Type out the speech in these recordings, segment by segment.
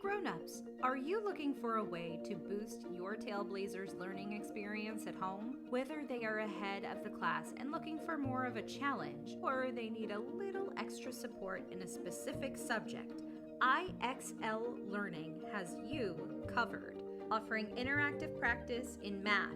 Grownups, are you looking for a way to boost your Tailblazers' learning experience at home? Whether they are ahead of the class and looking for more of a challenge, or they need a little extra support in a specific subject, IXL Learning has you covered, offering interactive practice in math,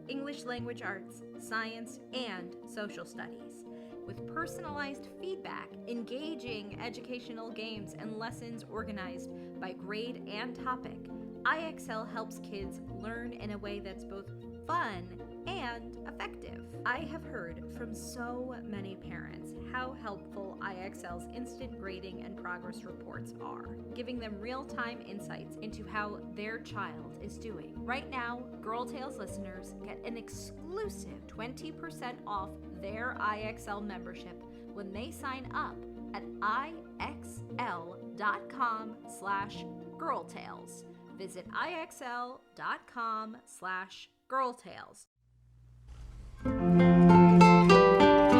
English language arts, science, and social studies. With personalized feedback, engaging educational games, and lessons organized by grade and topic, IXL helps kids learn in a way that's both fun and effective. I have heard from so many parents how helpful IXL's instant grading and progress reports are, giving them real-time insights into how their child is doing. Right now, Girl Tales listeners get an exclusive 20% off their IXL membership when they sign up at IXL.com/girltales. Visit IXL.com/girltales.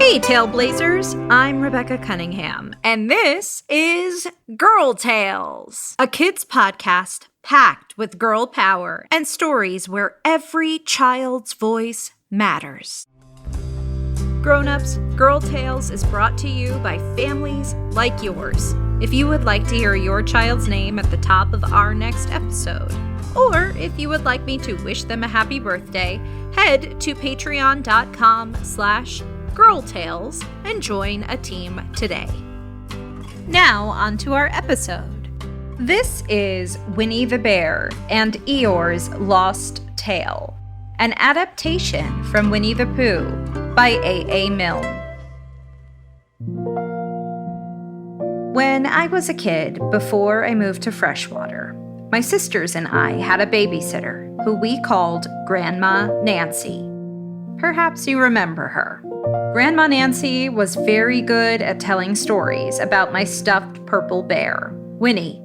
Hey Tailblazers, I'm Rebecca Cunningham, and this is Girl Tales, a kids podcast packed with girl power and stories where every child's voice matters. Grownups, Girl Tales is brought to you by families like yours. If you would like to hear your child's name at the top of our next episode, or if you would like me to wish them a happy birthday, head to patreon.com/girltales and join a team today. Now on to our episode. This is Winnie the Bear and Eeyore's Lost Tale, an adaptation from Winnie the Pooh by A.A. Milne. When I was a kid, before I moved to Freshwater, my sisters and I had a babysitter who we called Grandma Nancy. Perhaps you remember her. Grandma Nancy was very good at telling stories about my stuffed purple bear, Winnie.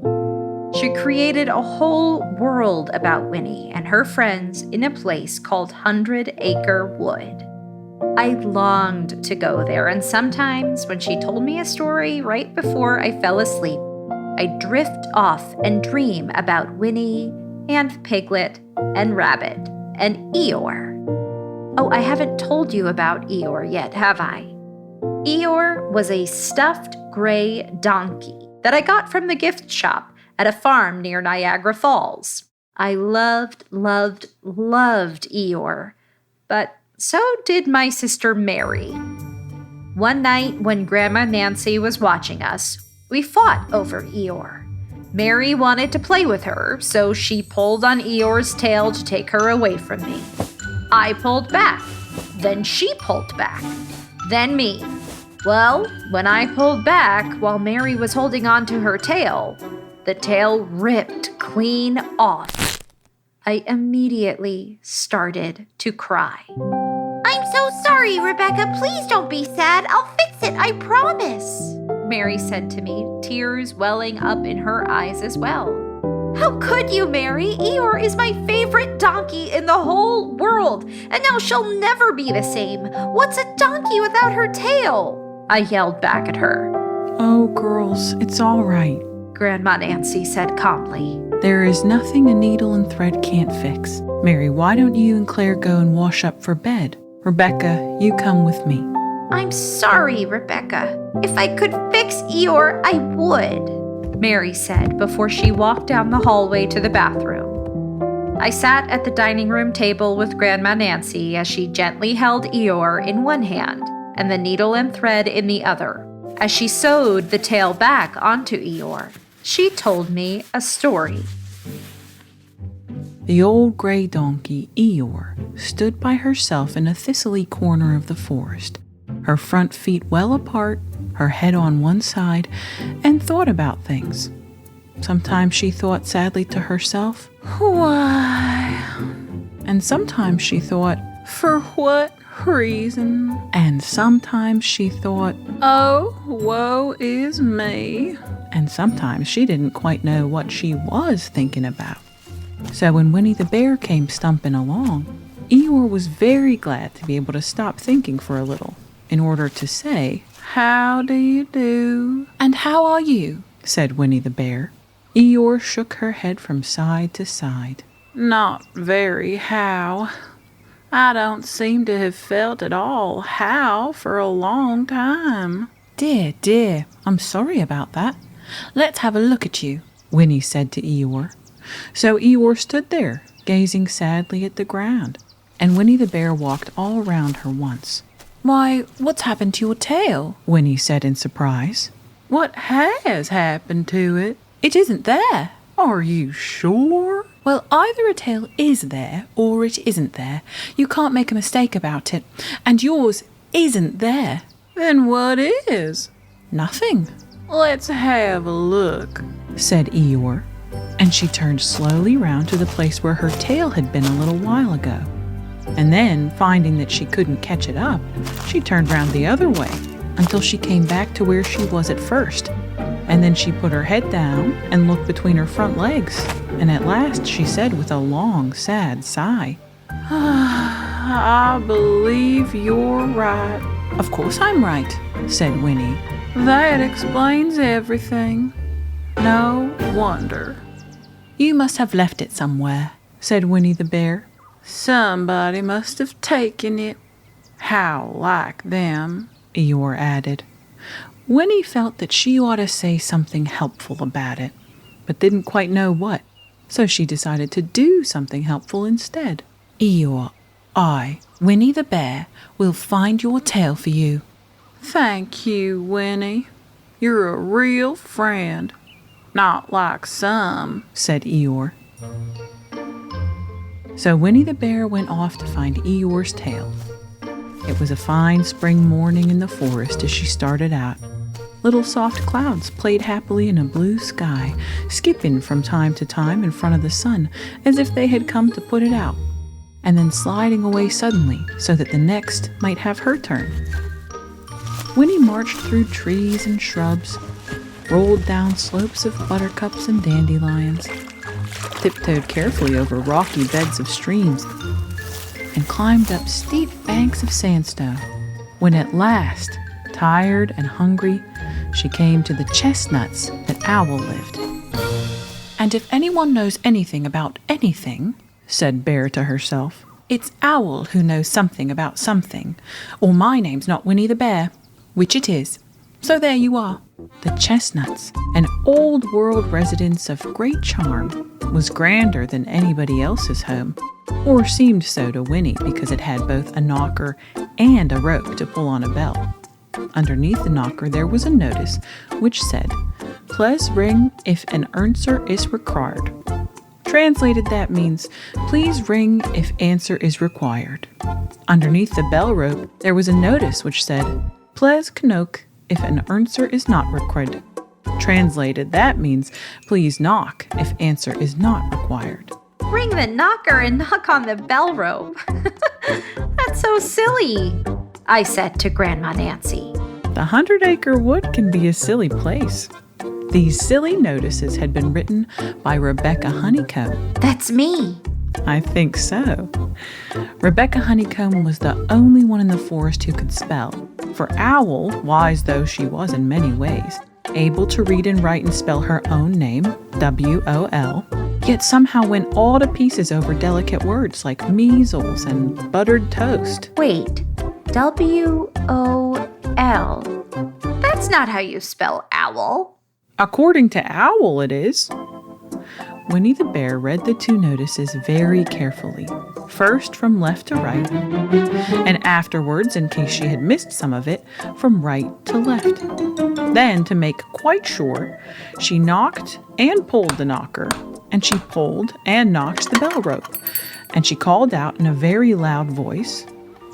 She created a whole world about Winnie and her friends in a place called 100 Acre Wood. I longed to go there, and sometimes when she told me a story right before I fell asleep, I'd drift off and dream about Winnie and Piglet and Rabbit and Eeyore. Oh, I haven't told you about Eeyore yet, have I? Eeyore was a stuffed gray donkey that I got from the gift shop at a farm near Niagara Falls. I loved Eeyore, but so did my sister Mary. One night when Grandma Nancy was watching us, we fought over Eeyore. Mary wanted to play with her, so she pulled on Eeyore's tail to take her away from me. I pulled back, then she pulled back, then me. Well, when I pulled back while Mary was holding on to her tail, the tail ripped clean off. I immediately started to cry. I'm so sorry, Rebecca. Please don't be sad. I'll fix it, I promise, Mary said to me, tears welling up in her eyes as well. How could you, Mary? Eeyore is my favorite donkey in the whole world, and now she'll never be the same. What's a donkey without her tail? I yelled back at her. Oh, girls, it's all right, Grandma Nancy said calmly. There is nothing a needle and thread can't fix. Mary, why don't you and Claire go and wash up for bed? Rebecca, you come with me. I'm sorry, Rebecca. If I could fix Eeyore, I would, Mary said before she walked down the hallway to the bathroom. I sat at the dining room table with Grandma Nancy as she gently held Eeyore in one hand and the needle and thread in the other. As she sewed the tail back onto Eeyore, she told me a story. The old gray donkey, Eeyore, stood by herself in a thistly corner of the forest, her front feet well apart, her head on one side, and thought about things. Sometimes she thought sadly to herself, "Why?" And sometimes she thought, "For what reason?" And sometimes she thought, "Oh, woe is me." And sometimes she didn't quite know what she was thinking about. So when Winnie the Bear came stumping along, Eeyore was very glad to be able to stop thinking for a little in order to say, "How do you do?" "And how are you?" said Winnie the Bear. Eeyore shook her head from side to side. Not very how. I don't seem to have felt at all how for a long time. Dear, dear, I'm sorry about that. Let's have a look at you, Winnie said to Eeyore. So Eeyore stood there, gazing sadly at the ground, and Winnie the Bear walked all around her once. Why, what's happened to your tail? Winnie said in surprise. What has happened to it? It isn't there. Are you sure? Well, either a tail is there or it isn't there. You can't make a mistake about it. And yours isn't there. Then what is? Nothing. Let's have a look, said Eeyore. And she turned slowly round to the place where her tail had been a little while ago. And then, finding that she couldn't catch it up, she turned round the other way until she came back to where she was at first. And then she put her head down and looked between her front legs. And at last she said with a long, sad sigh, I believe you're right. Of course I'm right, said Winnie. That explains everything. No wonder. You must have left it somewhere, said Winnie the Bear. Somebody must have taken it. How like them, Eeyore added. Winnie felt that she ought to say something helpful about it, but didn't quite know what, so she decided to do something helpful instead. Eeyore, I, Winnie the Bear, will find your tail for you. Thank you, Winnie. You're a real friend. Not like some, said Eeyore. So Winnie the Bear went off to find Eeyore's tail. It was a fine spring morning in the forest as she started out. Little soft clouds played happily in a blue sky, skipping from time to time in front of the sun as if they had come to put it out, and then sliding away suddenly so that the next might have her turn. Winnie marched through trees and shrubs, rolled down slopes of buttercups and dandelions, tiptoed carefully over rocky beds of streams, and climbed up steep banks of sandstone, when at last, tired and hungry, she came to the chestnuts that Owl lived. And if anyone knows anything about anything, said Bear to herself, it's Owl who knows something about something, or my name's not Winnie the Bear, which it is. So there you are. The chestnuts, an old-world residence of great charm, was grander than anybody else's home, or seemed so to Winnie because it had both a knocker and a rope to pull on a bell. Underneath the knocker there was a notice which said, Please ring if an answer is required. Translated, that means, please ring if answer is required. Underneath the bell rope there was a notice which said, Please knock if an answer is not required. Translated, that means, please knock if answer is not required. Ring the knocker and knock on the bell rope. That's so silly, I said to Grandma Nancy. The 100-acre wood can be a silly place. These silly notices had been written by Rebecca Honeycomb. That's me. I think so. Rebecca Honeycomb was the only one in the forest who could spell. For Owl, wise though she was in many ways, able to read and write and spell her own name, W-O-L, yet somehow went all to pieces over delicate words like measles and buttered toast. Wait, W-O-L. That's not how you spell owl. According to Owl, it is. Winnie the Bear read the two notices very carefully, first from left to right, and afterwards, in case she had missed some of it, from right to left. Then, to make quite sure, she knocked and pulled the knocker, and she pulled and knocked the bell rope, and she called out in a very loud voice,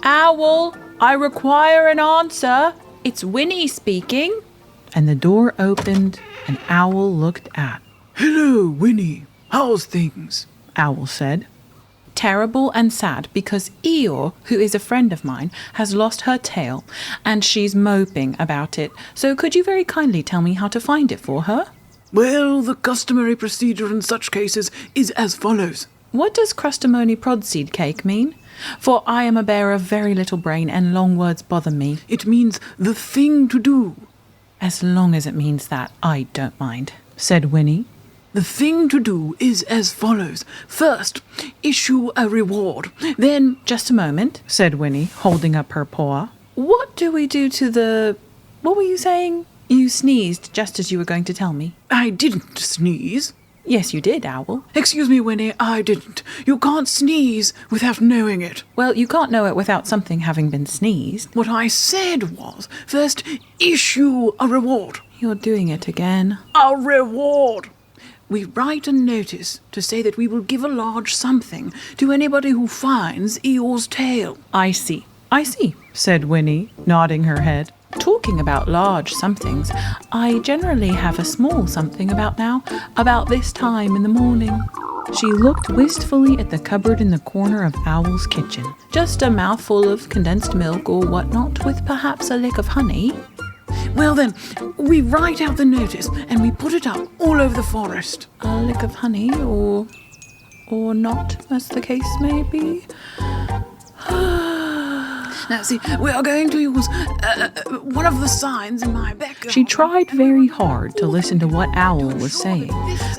Owl, I require an answer. It's Winnie speaking. And the door opened, and Owl looked out. Hello, Winnie. How's things? Owl said. Terrible and sad because Eeyore, who is a friend of mine, has lost her tail, and she's moping about it. So could you very kindly tell me how to find it for her? Well, the customary procedure in such cases is as follows. What does crustamony prodseed cake mean? For I am a bear of very little brain, and long words bother me. It means the thing to do. As long as it means that, I don't mind, said Winnie. The thing to do is as follows. First, issue a reward. Then... Just a moment, said Winnie, holding up her paw. What do we do to the... What were you saying? You sneezed just as you were going to tell me. I didn't sneeze. Yes, you did, Owl. Excuse me, Winnie, I didn't. You can't sneeze without knowing it. Well, you can't know it without something having been sneezed. What I said was, first, issue a reward. You're doing it again. A reward! We write a notice to say that we will give a large something to anybody who finds Eeyore's tail. I see, said Winnie, nodding her head. Talking about large somethings, I generally have a small something about now, about this time in the morning. She looked wistfully at the cupboard in the corner of Owl's kitchen. Just a mouthful of condensed milk or whatnot, with perhaps a lick of honey. Well then, we write out the notice and we put it up all over the forest. A lick of honey, or not, as the case may be. Now see, we are going to use one of the signs in my back garden. She tried very hard to listen to what Owl was saying,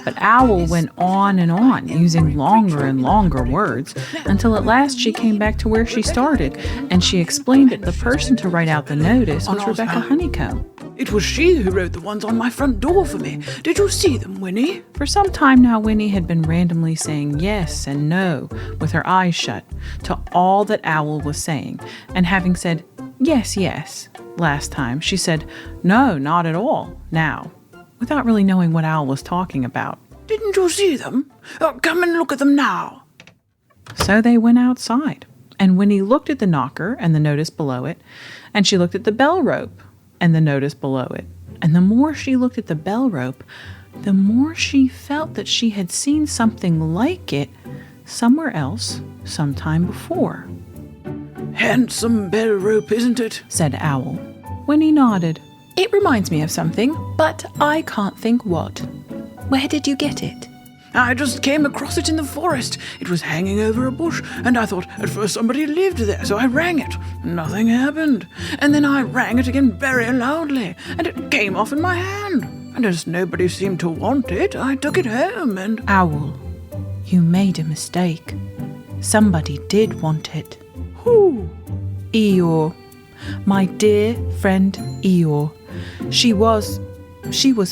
but Owl went on and on, using longer and longer words, until at last she came back to where she started, and she explained that the person to write out the notice was Rebecca Honeycomb. It was she who wrote the ones on my front door for me. Did you see them, Winnie? For some time now, Winnie had been randomly saying yes and no, with her eyes shut, to all that Owl was saying, and having said yes last time, she said no, not at all now, without really knowing what Owl was talking about. Didn't you see them? Oh, come and look at them now. So they went outside, and Winnie looked at the knocker and the notice below it, and she looked at the bell rope and the notice below it. And the more she looked at the bell rope, the more she felt that she had seen something like it somewhere else sometime before. Handsome bell rope, isn't it? Said Owl. Winnie nodded. It reminds me of something, but I can't think what. Where did you get it? I just came across it in the forest. It was hanging over a bush, and I thought at first somebody lived there, so I rang it. Nothing happened. And then I rang it again very loudly, and it came off in my hand. And as nobody seemed to want it, I took it home and... Owl, you made a mistake. Somebody did want it. Who? Eeyore. My dear friend Eeyore. She was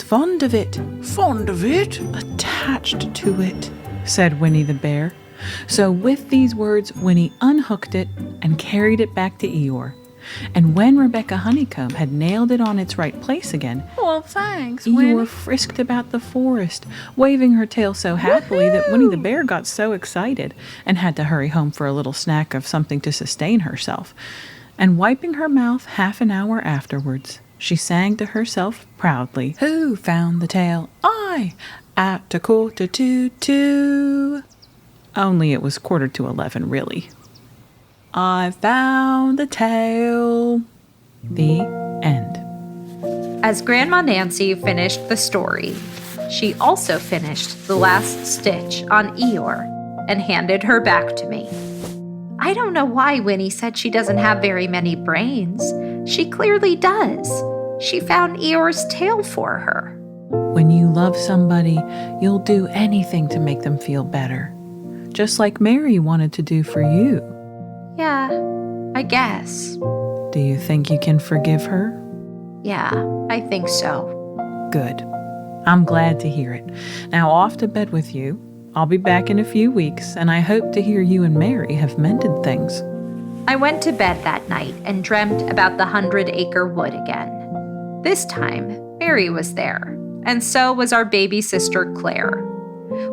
fond of it. Fond of it? Attached to it, said Winnie the Bear. So with these words, Winnie unhooked it and carried it back to Eeyore. And when Rebecca Honeycomb had nailed it on its right place again, well, thanks, Eeyore Winnie. frisked about the forest, waving her tail so happily that Winnie the Bear got so excited and had to hurry home for a little snack of something to sustain herself. And wiping her mouth half an hour afterwards, she sang to herself proudly, "Who found the tail? I, at 11:45. Only it was 11:45, really. I found the tail. The end. As Grandma Nancy finished the story, she also finished the last stitch on Eeyore and handed her back to me. I don't know why Winnie said she doesn't have very many brains. She clearly does. She found Eeyore's tail for her. When you love somebody, you'll do anything to make them feel better. Just like Mary wanted to do for you. Yeah, I guess. Do you think you can forgive her? Yeah, I think so. Good. I'm glad to hear it. Now off to bed with you. I'll be back in a few weeks, and I hope to hear you and Mary have mended things. I went to bed that night and dreamt about the 100-acre wood again. This time, Mary was there, and so was our baby sister Claire.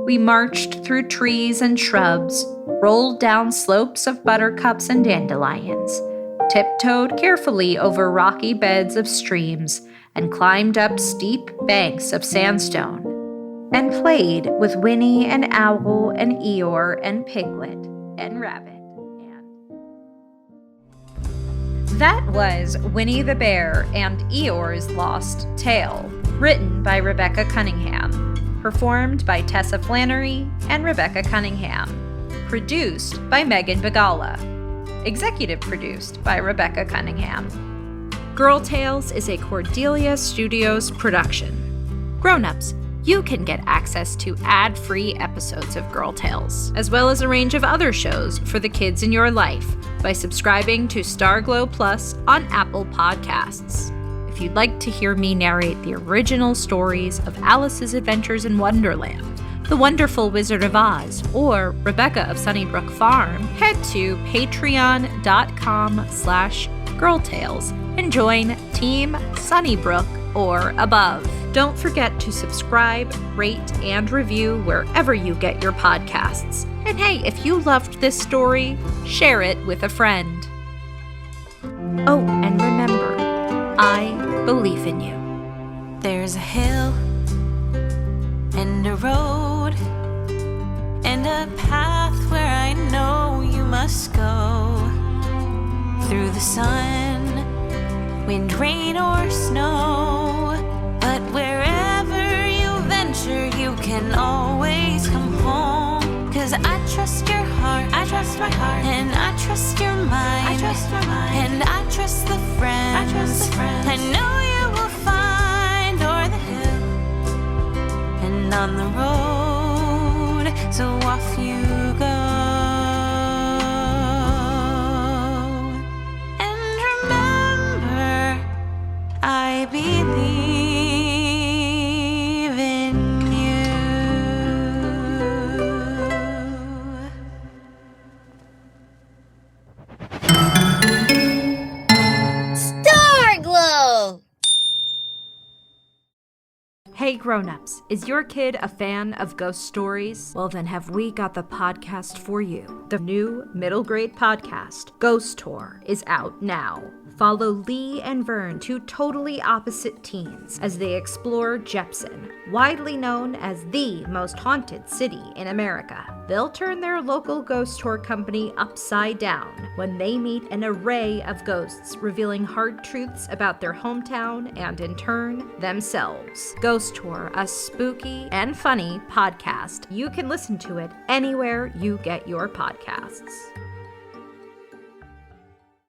We marched through trees and shrubs, rolled down slopes of buttercups and dandelions, tiptoed carefully over rocky beds of streams, and climbed up steep banks of sandstone, and played with Winnie and Owl and Eeyore and Piglet and Rabbit. That was Winnie the Bear and Eeyore's Lost Tale, written by Rebecca Cunningham, performed by Tessa Flannery and Rebecca Cunningham, produced by Megan Bagala, executive produced by Rebecca Cunningham. Girl Tales is a Cordelia Studios production. Grownups, you can get access to ad-free episodes of Girl Tales, as well as a range of other shows for the kids in your life by subscribing to Starglow Plus on Apple Podcasts. If you'd like to hear me narrate the original stories of Alice's Adventures in Wonderland, The Wonderful Wizard of Oz, or Rebecca of Sunnybrook Farm, head to patreon.com/girltales and join Team Sunnybrook or above. Don't forget to subscribe, rate, and review wherever you get your podcasts. And hey, if you loved this story, share it with a friend. Oh, and remember, I believe in you. There's a hill and a road and a path where I know you must go. Through the sun, wind, rain, or snow. But wherever you venture, you can always come home. 'Cause I trust your heart, I trust my heart, and I trust your mind, I trust my mind, and I trust the friends, I trust the friends I know you will find o'er the hill and on the road. So off you go. And remember, I believe in you. Starglow! Hey Grownups, is your kid a fan of ghost stories? Well then have we got the podcast for you. The new middle grade podcast, Ghost Tour, is out now. Follow Lee and Vern, two totally opposite teens, as they explore Jepson, widely known as the most haunted city in America. They'll turn their local ghost tour company upside down when they meet an array of ghosts, revealing hard truths about their hometown and, in turn, themselves. Ghost Tour, a spooky and funny podcast. You can listen to it anywhere you get your podcasts.